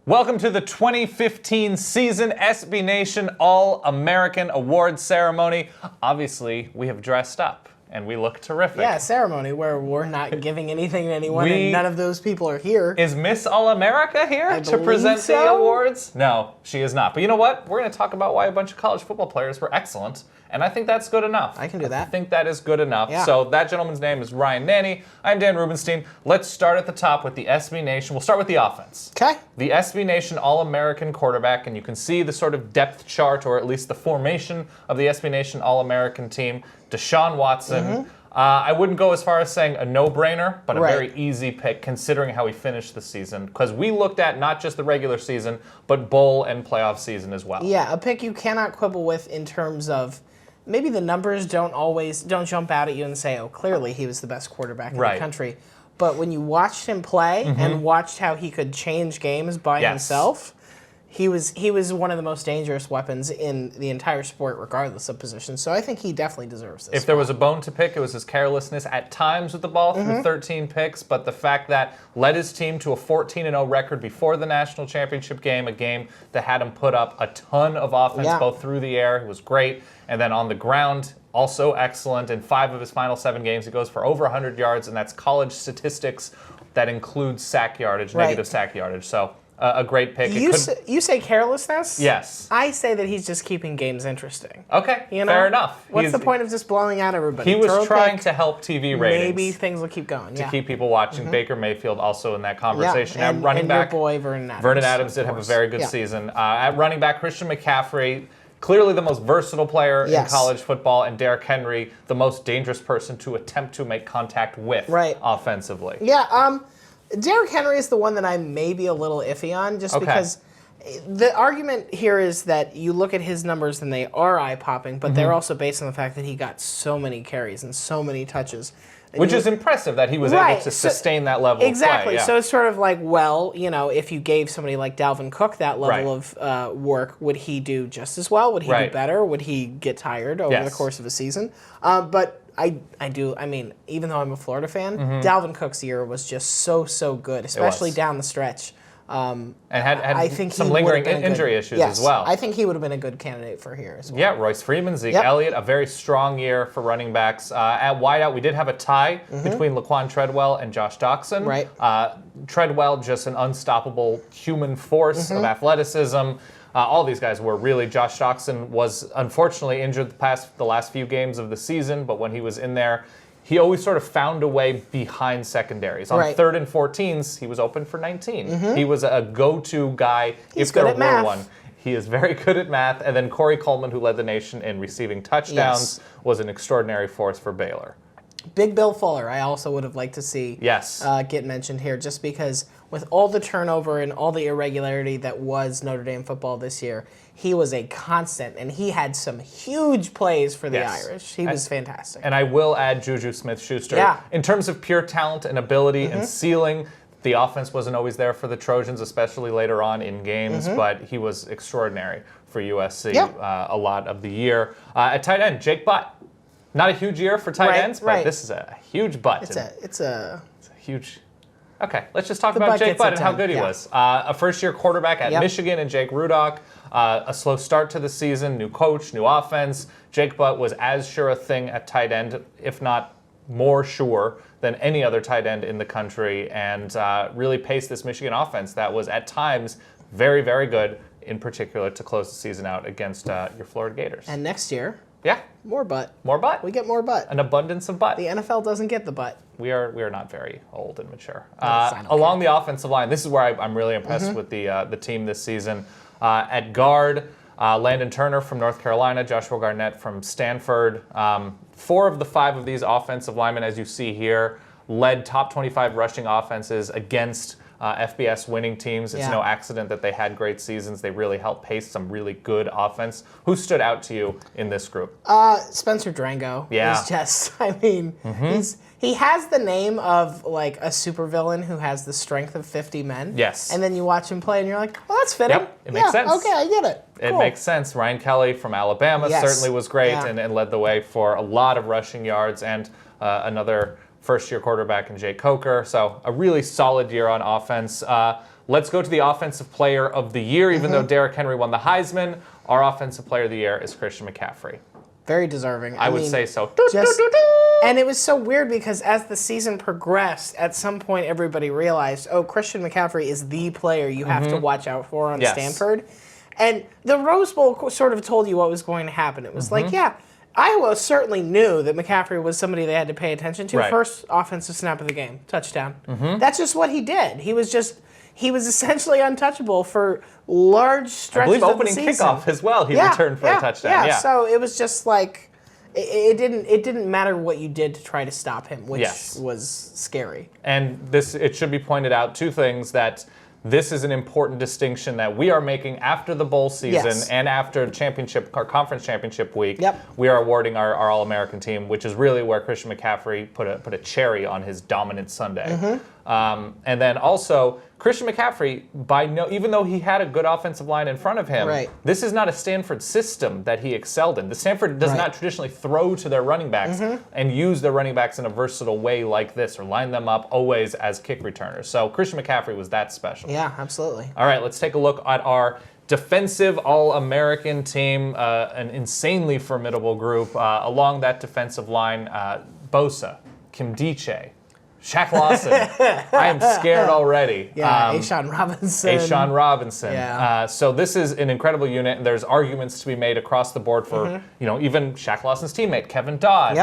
Welcome to the 2015 season SB Nation All-American Awards Ceremony. Obviously, we have dressed up and we look terrific. Yeah, ceremony where we're not giving anything to anyone and none of those people are here. Is Miss All-America here to present the awards? No, she is not. But you know what? We're going to talk about why a bunch of college football players were excellent. And I think that's good enough. I can do that. I think that is good enough. Yeah. So that gentleman's name is Ryan Nanni. I'm Dan Rubenstein. Let's start at the top with the SB Nation. We'll start with the offense. Okay. The SB Nation All-American quarterback, and you can see the sort of depth chart, or at least the formation of the SB Nation All-American team. Deshaun Watson. I wouldn't go as far as saying a no-brainer, but a very easy pick considering how he finished the season. Because we looked at not just the regular season, but bowl and playoff season as well. Yeah, a pick you cannot quibble with in terms of maybe the numbers don't jump out at you and say, oh, clearly he was the best quarterback in the country. But when you watched him play and watched how he could change games by himself, he was one of the most dangerous weapons in the entire sport, regardless of position. So I think he definitely deserves this. If there was a bone to pick, it was his carelessness at times with the ball through 13 picks, but the fact that led his team to a 14-0 record before the national championship game, a game that had him put up a ton of offense both through the air. It was great. And then on the ground, also excellent. In 5 of his final 7 games, he goes for over 100 yards, and that's college statistics that includes sack yardage, negative sack yardage. So a great pick. You say carelessness? Yes. I say that he's just keeping games interesting. Okay, fair enough. What's the point of just blowing out everybody? He was trying to help TV ratings. Maybe things will keep going. To keep people watching. Baker Mayfield also in that conversation. And, at running back, your boy Vernon Adams. Vernon Adams did have a very good season. At running back, Christian McCaffrey, clearly the most versatile player in college football, and Derrick Henry, the most dangerous person to attempt to make contact with offensively. Yeah, Derrick Henry is the one that I'm maybe a little iffy on, just because the argument here is that you look at his numbers and they are eye-popping, but they're also based on the fact that he got so many carries and so many touches. Which is impressive that he was able to sustain that level of play. Exactly. So it's sort of like, well, you know, if you gave somebody like Dalvin Cook that level of work, would he do just as well? Would he do better? Would he get tired over the course of a season? But I mean, even though I'm a Florida fan, Dalvin Cook's year was just so good, especially down the stretch. And had I think some lingering injury issues as well. I think he would have been a good candidate for here as well. Yeah, Royce Freeman, Zeke Elliott, a very strong year for running backs. At wideout, we did have a tie between Laquan Treadwell and Josh Doxson. Right. Treadwell, just an unstoppable human force of athleticism. All these guys were really. Josh Doxson was unfortunately injured the last few games of the season, but when he was in there, he always sort of found a way behind secondaries. On 3rd and 14s, he was open for 19. He was a go-to guy if there were one. He is very good at math. And then Corey Coleman, who led the nation in receiving touchdowns, was an extraordinary force for Baylor. Big Bill Fuller, I also would have liked to see get mentioned here, just because with all the turnover and all the irregularity that was Notre Dame football this year, he was a constant, and he had some huge plays for the Irish. He was fantastic. And I will add Juju Smith-Schuster. In terms of pure talent and ability and ceiling, the offense wasn't always there for the Trojans, especially later on in games, but he was extraordinary for USC a lot of the year. At tight end, Jake Butt. Not a huge year for tight ends, but this is a huge butt. It's a huge. Okay, let's just talk about Jake Butt and how good he was. A first-year quarterback at Michigan and Jake Rudock. A slow start to the season, new coach, new offense. Jake Butt was as sure a thing at tight end, if not more sure than any other tight end in the country, and really paced this Michigan offense that was at times very, very good, in particular to close the season out against your Florida Gators. And next year, more butt. More butt. We get more butt. An abundance of butt. The NFL doesn't get the butt. We are not very old and mature. Along the offensive line, this is where I'm really impressed with the team this season. At guard, Landon Turner from North Carolina, Joshua Garnett from Stanford. 4 of the 5 of these offensive linemen, as you see here, led top 25 rushing offenses against FBS winning teams. It's no accident that they had great seasons. They really helped pace some really good offense. Who stood out to you in this group? Spencer Drango. Yeah. He's just, I mean, he has the name of like a supervillain who has the strength of 50 men. Yes. And then you watch him play and you're like, well, that's fitting. Yep, it makes sense. Okay, I get it. It makes sense. Ryan Kelly from Alabama certainly was great and led the way for a lot of rushing yards, and another first-year quarterback in Jake Coker. So a really solid year on offense. let's go to the Offensive Player of the Year. Even though Derrick Henry won the Heisman, our Offensive Player of the Year is Christian McCaffrey. Very deserving. I would say so. And it was so weird because as the season progressed, at some point everybody realized, oh, Christian McCaffrey is the player you have to watch out for on Stanford. And the Rose Bowl sort of told you what was going to happen. It was like, yeah, Iowa certainly knew that McCaffrey was somebody they had to pay attention to. Right. First offensive snap of the game, touchdown. That's just what he did. He was essentially untouchable for large stretches of the opening season. kickoff as well. He returned for a touchdown. Yeah, so it was just like it didn't matter what you did to try to stop him, which was scary. And it should be pointed out, two things, that this is an important distinction that we are making after the bowl season and after championship, our conference championship week. We are awarding our All-American team, which is really where Christian McCaffrey put a cherry on his dominant Sunday. And then also, Christian McCaffrey, even though he had a good offensive line in front of him, this is not a Stanford system that he excelled in. The Stanford does not traditionally throw to their running backs and use their running backs in a versatile way like this, or line them up always as kick returners. So Christian McCaffrey was that special. Yeah, absolutely. All right, let's take a look at our defensive All-American team, an insanely formidable group. Along that defensive line, Bosa, Kimdiche, Shaq Lawson. I am scared already. Yeah, A'Shawn Robinson. A'Shawn Robinson. Yeah. So this is an incredible unit, and there's arguments to be made across the board for, even Shaq Lawson's teammate, Kevin Dodd.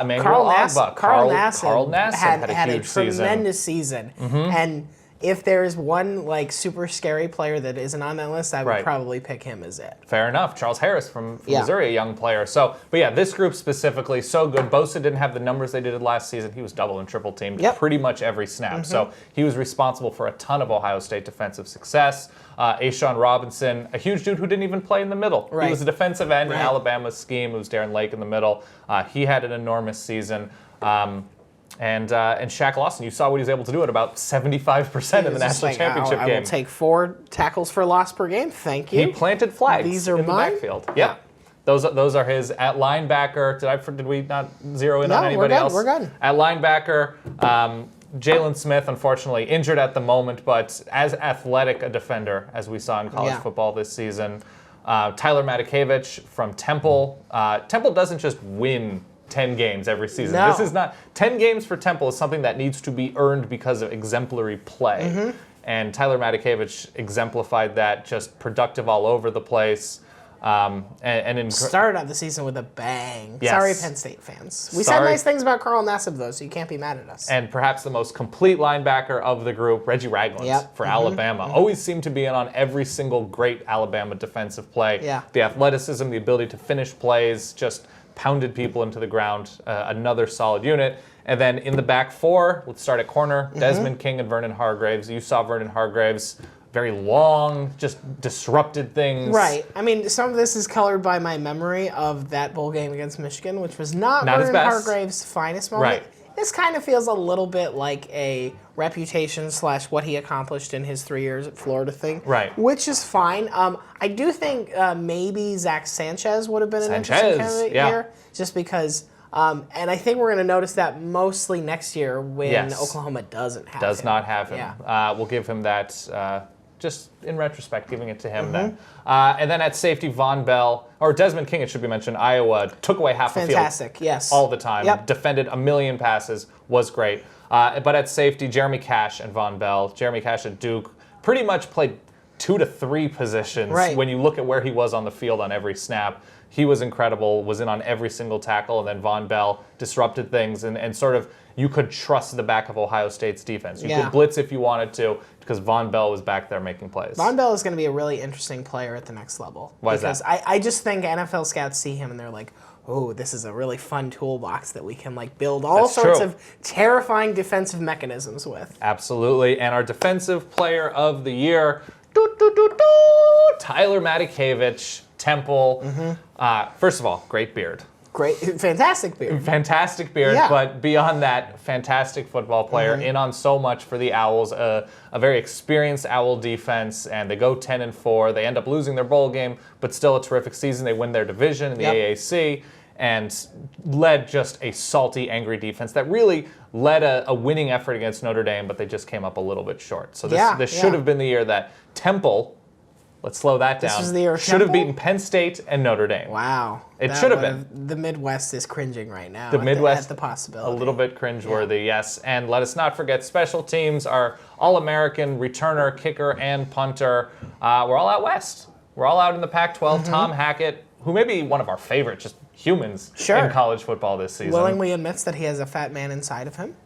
Emmanuel Ogbah. Carl Nassib had a huge tremendous season. And if there is one super scary player that isn't on that list, I would probably pick him as it. Fair enough. Charles Harris from Missouri, a young player. So, but yeah, this group specifically, so good. Bosa didn't have the numbers they did last season. He was double and triple teamed pretty much every snap. So he was responsible for a ton of Ohio State defensive success. A'Shawn Robinson, a huge dude who didn't even play in the middle. He was a defensive end in Alabama's scheme. It was Darren Lake in the middle. He had an enormous season. And Shaq Lawson, you saw what he was able to do at about 75% in the national championship game. I will take 4 tackles for loss per game. Thank you. He planted flags These are in the mine? backfield. Yeah. Those are his. At linebacker, did we not zero in on anybody else? We're good. At linebacker, Jalen Smith, unfortunately injured at the moment, but as athletic a defender as we saw in college football this season. Tyler Matakevich from Temple. Temple doesn't just win 10 games every season. No. This is not 10 games for Temple is something that needs to be earned because of exemplary play. And Tyler Matakevich exemplified that, just productive all over the place. Started out the season with a bang. Yes. Sorry, Penn State fans. We said nice things about Carl Nassib, though, so you can't be mad at us. And perhaps the most complete linebacker of the group, Reggie Ragland for Alabama. Always seemed to be in on every single great Alabama defensive play. The athleticism, the ability to finish plays, just pounded people into the ground. Another solid unit. And then in the back four, let's start at corner, Desmond King and Vernon Hargreaves. You saw Vernon Hargreaves, very long, just disrupted things. Right. I mean, some of this is colored by my memory of that bowl game against Michigan, which was not his Vernon best. Hargreaves' finest moment. Right. This kind of feels a little bit like a reputation / what he accomplished in his 3 years at Florida thing. Right. Which is fine. I do think maybe Zach Sanchez would have been an interesting candidate here, just because. And I think we're going to notice that mostly next year when Oklahoma doesn't have him. Does not have him. Yeah. We'll give him that, just in retrospect, giving it to him then. And then at safety, Von Bell, or Desmond King, it should be mentioned, Iowa took away half the field. Fantastic, yes. All the time. Defended a million passes, was great. But at safety, Jeremy Cash and Von Bell. Jeremy Cash at Duke pretty much played 2 to 3 positions when you look at where he was on the field on every snap. He was incredible, was in on every single tackle, and then Von Bell disrupted things, and sort of you could trust the back of Ohio State's defense. You could blitz if you wanted to, because Von Bell was back there making plays. Von Bell is going to be a really interesting player at the next level. Why is that? Because I just think NFL scouts see him and they're like, oh, this is a really fun toolbox that we can build all sorts of terrifying defensive mechanisms with. Absolutely. And our defensive player of the year, Tyler Matakevich, Temple. First of all, great beard. Great, fantastic beard. Fantastic beard, but beyond that, fantastic football player, in on so much for the Owls, a very experienced Owl defense, and they go 10-4. They end up losing their bowl game, but still a terrific season. They win their division in the AAC, and led just a salty, angry defense that really led a winning effort against Notre Dame, but they just came up a little bit short. So this should have been the year that Temple, let's slow that down, This was the year should have Temple? beaten Penn State and Notre Dame. Wow. It should have been. The Midwest is cringing right now. The Midwest, at the possibility. a little bit cringeworthy, yes. And let us not forget special teams, our All-American returner, kicker, and punter. We're all out west. We're all out in the Pac-12. Tom Hackett, who may be one of our favorite just humans in college football this season. Willingly admits that he has a fat man inside of him.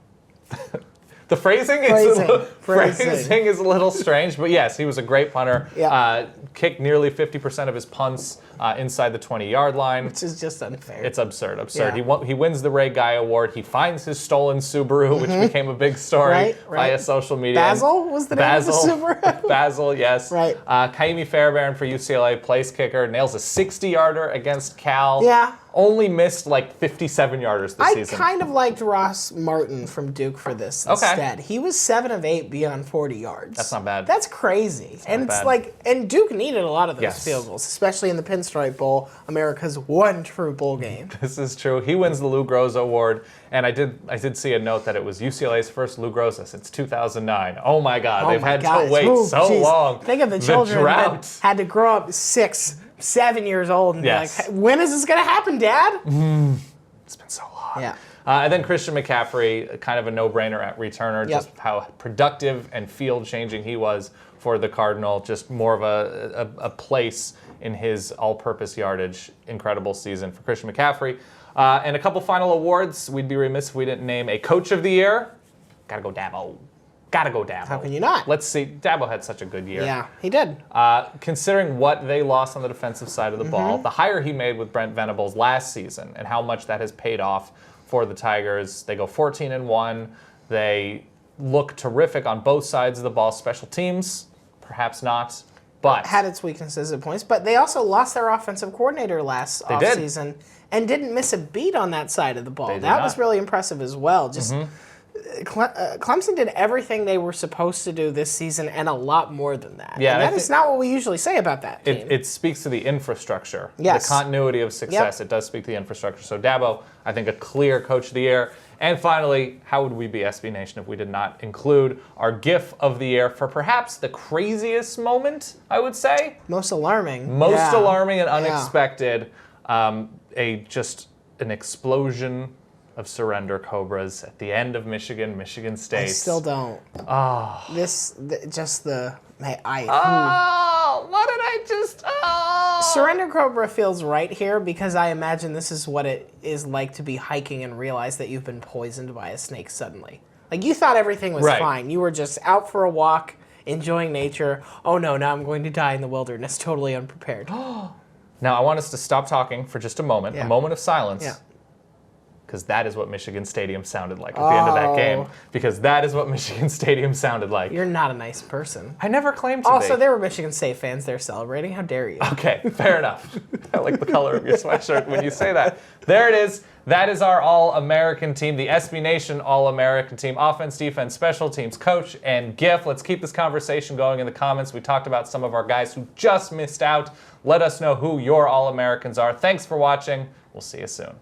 The phrasing is a little strange, but yes, he was a great punter. Yeah. Kicked nearly 50% of his punts inside the 20-yard line. Which is just unfair. It's absurd. Yeah. He wins the Ray Guy Award. He finds his stolen Subaru, which became a big story via social media. Basil was the name of the Subaru? Basil, yes. Right. Kaimi Fairbairn for UCLA, place kicker, nails a 60-yarder against Cal. Yeah. Only missed like 57-yarders this season. I kind of liked Ross Martin from Duke for this instead. He was 7 of 8 beyond 40 yards. That's not bad. That's crazy. And Duke needed a lot of those field goals, especially in the Pinstripe Bowl, America's one true bowl game. This is true. He wins the Lou Groza Award, and I did see a note that it was UCLA's first Lou Groza since 2009. Oh my God, they've had to wait so long. Think of the children that had to grow up 6, 7 years old and be like, when is this going to happen, Dad? It's been so long. Yeah. And then Christian McCaffrey, kind of a no-brainer at returner, just how productive and field-changing he was for the Cardinal. Just more of a place in his all-purpose yardage. Incredible season for Christian McCaffrey. And a couple final awards. We'd be remiss if we didn't name a Coach of the Year. Gotta go Dabo. How can you not? Let's see. Dabo had such a good year. Yeah, he did. Considering what they lost on the defensive side of the ball, the hire he made with Brent Venables last season, and how much that has paid off for the Tigers. They go 14-1. They look terrific on both sides of the ball. Special teams, perhaps not, but had its weaknesses at points. But they also lost their offensive coordinator last offseason and didn't miss a beat on that side of the ball. That was really impressive as well. Just Clemson did everything they were supposed to do this season and a lot more than that. Yeah, and that is not what we usually say about that team. It speaks to the infrastructure, yes. The continuity of success. It does speak to the infrastructure. So Dabo, I think a clear Coach of the Year. And finally, how would we be SB Nation if we did not include our GIF of the year for perhaps the craziest moment, I would say? Most alarming. Most alarming and unexpected. Just an explosion of surrender cobras at the end of Michigan State. I still don't. Oh. What did I just... Surrender Cobra feels right here because I imagine this is what it is like to be hiking and realize that you've been poisoned by a snake suddenly. Like, you thought everything was fine. You were just out for a walk, enjoying nature. Oh no, now I'm going to die in the wilderness, totally unprepared. Now, I want us to stop talking for just a moment of silence. Yeah. Because that is what Michigan Stadium sounded like at the end of that game. Because that is what Michigan Stadium sounded like. You're not a nice person. I never claimed to be. Also, there were Michigan State fans there celebrating. How dare you? Okay, fair enough. I like the color of your sweatshirt when you say that. There it is. That is our All-American team, the SB Nation All-American team. Offense, defense, special teams, coach, and GIF. Let's keep this conversation going in the comments. We talked about some of our guys who just missed out. Let us know who your All-Americans are. Thanks for watching. We'll see you soon.